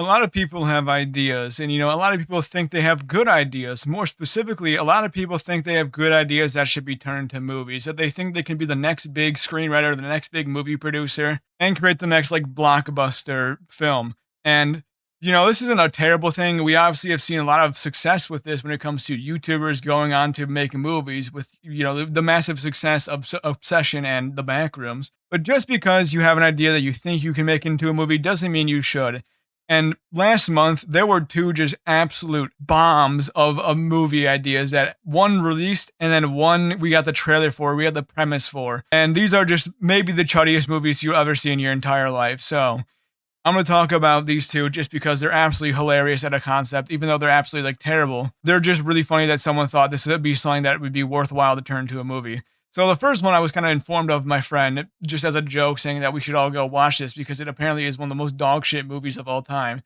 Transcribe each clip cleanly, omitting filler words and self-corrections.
A lot of people have ideas, and a lot of people think they have good ideas. More specifically, a lot of people think they have good ideas that should be turned to movies, that they think they can be the next big screenwriter, the next big movie producer, and create the next like blockbuster film. And this isn't a terrible thing. We obviously have seen a lot of success with this when it comes to YouTubers going on to make movies with, the massive success of Obsession and The Backrooms. But just because you have an idea that you think you can make into a movie doesn't mean you should. And last month, there were two just absolute bombs of movie ideas that one released and then one we got the trailer for, we got the premise for. And these are just maybe the chuddiest movies you'll ever see in your entire life. So I'm going to talk about these two just because they're absolutely hilarious at a concept, even though they're absolutely like terrible. They're just really funny that someone thought this would be something that would be worthwhile to turn into a movie. So the first one I was kind of informed of my friend, just as a joke, saying that we should all go watch this because it apparently is one of the most dog shit movies of all time.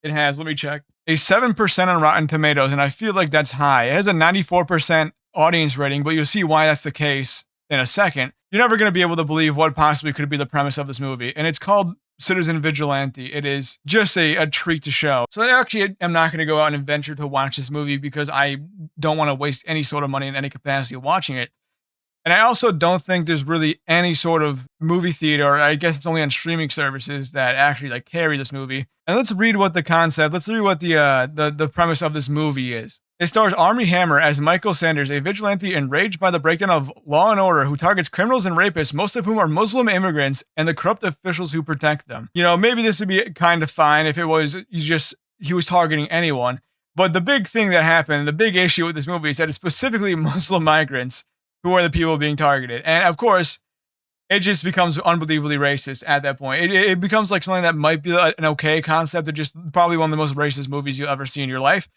It has, let me check, a 7% on Rotten Tomatoes, and I feel like that's high. It has a 94% audience rating, but you'll see why that's the case in a second. You're never going to be able to believe what possibly could be the premise of this movie, and it's called Citizen Vigilante. It is just a treat to show. So I actually am not going to go out and venture to watch this movie because I don't want to waste any sort of money in any capacity watching it. And I also don't think there's really any sort of movie theater, or I guess it's only on streaming services that actually like carry this movie. And let's read what the concept, let's read what the premise of this movie is. It stars Armie Hammer as Michael Sanders, a vigilante enraged by the breakdown of law and order who targets criminals and rapists, most of whom are Muslim immigrants, and the corrupt officials who protect them. Maybe this would be kind of fine if it was he was targeting anyone. But the big thing that happened, the big issue with this movie is that it's specifically Muslim migrants who are the people being targeted. And of course, it just becomes unbelievably racist at that point. It becomes like something that might be an okay concept, of just probably one of the most racist movies you'll ever see in your life.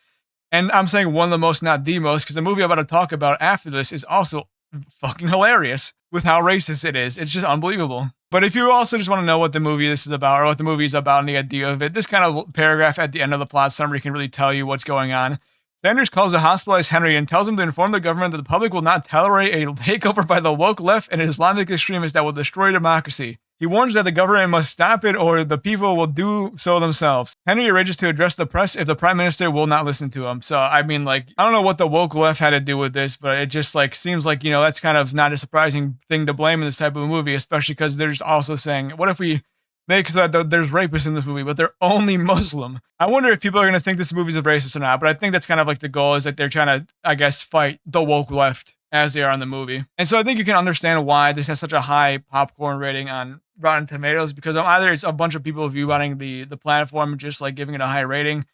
And I'm saying one of the most, not the most, because the movie I'm about to talk about after this is also fucking hilarious with how racist it is. It's just unbelievable. But if you also just want to know what the movie this is about, or what the movie is about and the idea of it, this kind of paragraph at the end of the plot summary can really tell you what's going on. Sanders calls a hospitalized Henry and tells him to inform the government that the public will not tolerate a takeover by the woke left and Islamic extremists that will destroy democracy. He warns that the government must stop it or the people will do so themselves. Henry arranges to address the press if the prime minister will not listen to him. So, I mean, I don't know what the woke left had to do with this, but it just, seems like, that's kind of not a surprising thing to blame in this type of a movie, especially because they're just also saying, what if we make so that there's rapists in this movie, but they're only Muslim? I wonder if people are going to think this movie's a racist or not, but I think that's kind of the goal, is that they're trying to, I guess, fight the woke left as they are in the movie. And so I think you can understand why this has such a high popcorn rating on Rotten Tomatoes, because either it's a bunch of people viewing the platform and just giving it a high rating,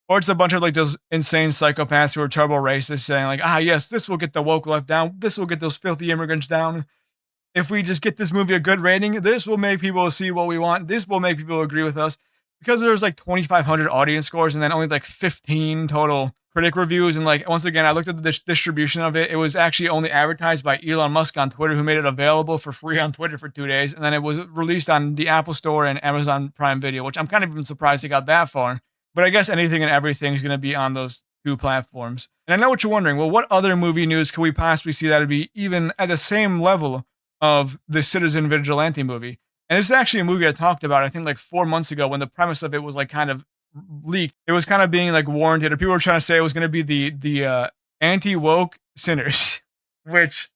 or it's a bunch of those insane psychopaths who are terrible racists saying yes, this will get the woke left down, this will get those filthy immigrants down. If we just get this movie a good rating, this will make people see what we want. This will make people agree with us. Because there's 2,500 audience scores and then only 15 total critic reviews. And once again, I looked at the distribution of it. It was actually only advertised by Elon Musk on Twitter, who made it available for free on Twitter for 2 days. And then it was released on the Apple Store and Amazon Prime Video, which I'm kind of even surprised it got that far. But I guess anything and everything is going to be on those two platforms. And I know what you're wondering. Well, what other movie news could we possibly see that would be even at the same level of the Citizen Vigilante movie? And this is actually a movie I talked about, I think 4 months ago, when the premise of it was kind of leaked. It was kind of being warranted, or people were trying to say it was going to be the anti-woke Sinners, which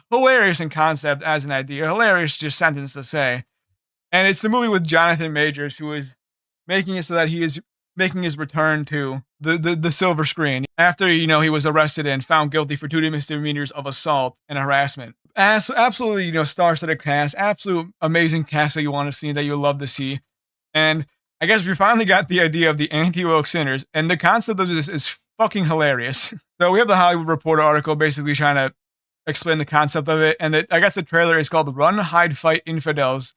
hilarious in concept as an idea, hilarious just sentence to say. And it's the movie with Jonathan Majors, who is making it so that he is making his return to the silver screen after, he was arrested and found guilty for 2 misdemeanors of assault and harassment. Absolutely, star-studded cast, absolute amazing cast that you want to see, that you love to see. And I guess we finally got the idea of the anti-woke Sinners, and the concept of this is fucking hilarious. So we have the Hollywood Reporter article basically trying to explain the concept of it, and I guess the trailer is called Run, Hide, Fight Infidels.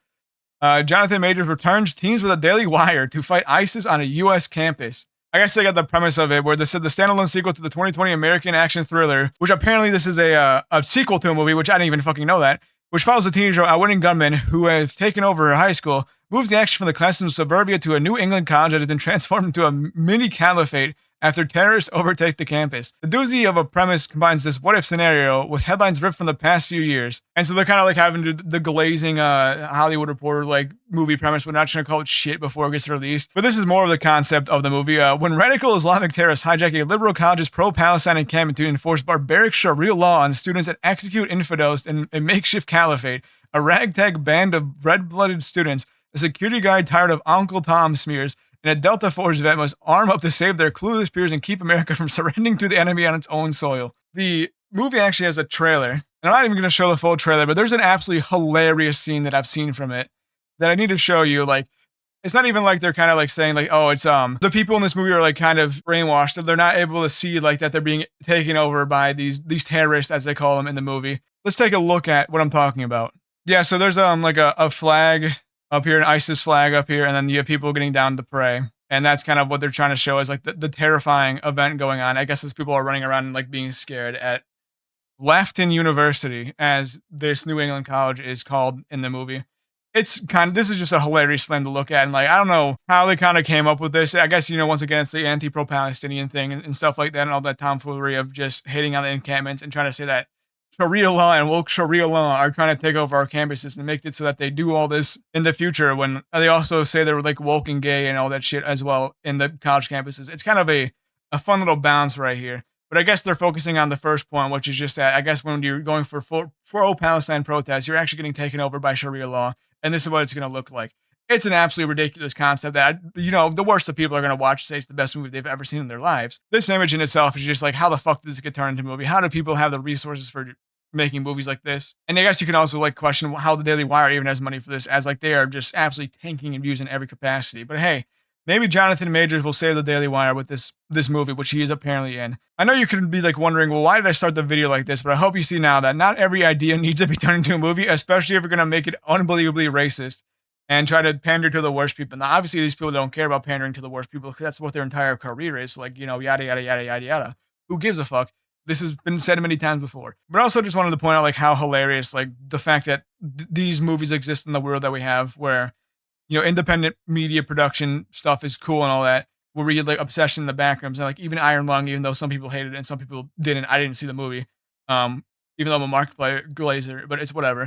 Jonathan Majors returns teams with a Daily Wire to fight ISIS on a U.S. campus. I guess they got the premise of it, where they said the standalone sequel to the 2020 American action thriller, which apparently this is a sequel to a movie, which I didn't even fucking know that, which follows a teenager, outwitting gunmen who have taken over her high school, moves the action from the classrooms of suburbia to a New England college that has been transformed into a mini caliphate after terrorists overtake the campus. The doozy of a premise combines this what if scenario with headlines ripped from the past few years. And so they're kind of like having the glazing Hollywood Reporter like movie premise. We're not trying to call it shit before it gets released. But this is more of the concept of the movie. When radical Islamic terrorists hijack a liberal college's pro-Palestine encampment to enforce barbaric Sharia law on students and execute infidels in a makeshift caliphate, a ragtag band of red-blooded students, a security guard tired of Uncle Tom smears, and a Delta Force vet must arm up to save their clueless peers and keep America from surrendering to the enemy on its own soil. The movie actually has a trailer, and I'm not even going to show the full trailer, but there's an absolutely hilarious scene that I've seen from it that I need to show you. Like, it's not even like they're kind of like saying like, oh, it's the people in this movie are like kind of brainwashed. They're not able to see like that they're being taken over by these terrorists as they call them in the movie. Let's take a look at what I'm talking about. Yeah, so there's like a flag up here, an ISIS flag up here, and then you have people getting down to pray. And that's kind of what they're trying to show is like the terrifying event going on. I guess as people are running around and like being scared at Lafton University, as this New England college is called in the movie. It's kind of this is just a hilarious film to look at, and like I don't know how they kind of came up with this. I guess once again it's the anti-pro-Palestinian thing and stuff like that, and all that tomfoolery of just hating on the encampments and trying to say that Sharia law and woke Sharia law are trying to take over our campuses and make it so that they do all this in the future. When they also say they're like woke and gay and all that shit as well in the college campuses. It's kind of a fun little bounce right here. But I guess they're focusing on the first point, which is just that I guess when you're going for pro-Palestine protests, you're actually getting taken over by Sharia law, and this is what it's going to look like. It's an absolutely ridiculous concept that, the worst of people are going to watch say it's the best movie they've ever seen in their lives. This image in itself is just like, how the fuck did this get turned into a movie? How do people have the resources for making movies like this? And I guess you can also like question how the Daily Wire even has money for this, as like they are just absolutely tanking and views in every capacity. But hey, maybe Jonathan Majors will save the Daily Wire with this movie, which he is apparently in. I know you could be like wondering, well, why did I start the video like this? But I hope you see now that not every idea needs to be turned into a movie, especially if you're going to make it unbelievably racist and try to pander to the worst people. Now, obviously, these people don't care about pandering to the worst people because that's what their entire career is. Like, yada, yada, yada, yada, yada. Who gives a fuck? This has been said many times before. But I also just wanted to point out, like, how hilarious, like, the fact that these movies exist in the world that we have where independent media production stuff is cool and all that. Where we get like obsession in the backrooms and like even Iron Lung, even though some people hated it and some people didn't. I didn't see the movie, even though I'm a Markiplier glazer, but it's whatever.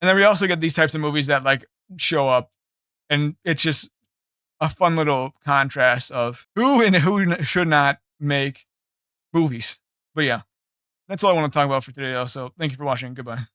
And then we also get these types of movies that like show up, and it's just a fun little contrast of who and who should not make movies. But yeah, that's all I want to talk about for today. Though, so thank you for watching. Goodbye.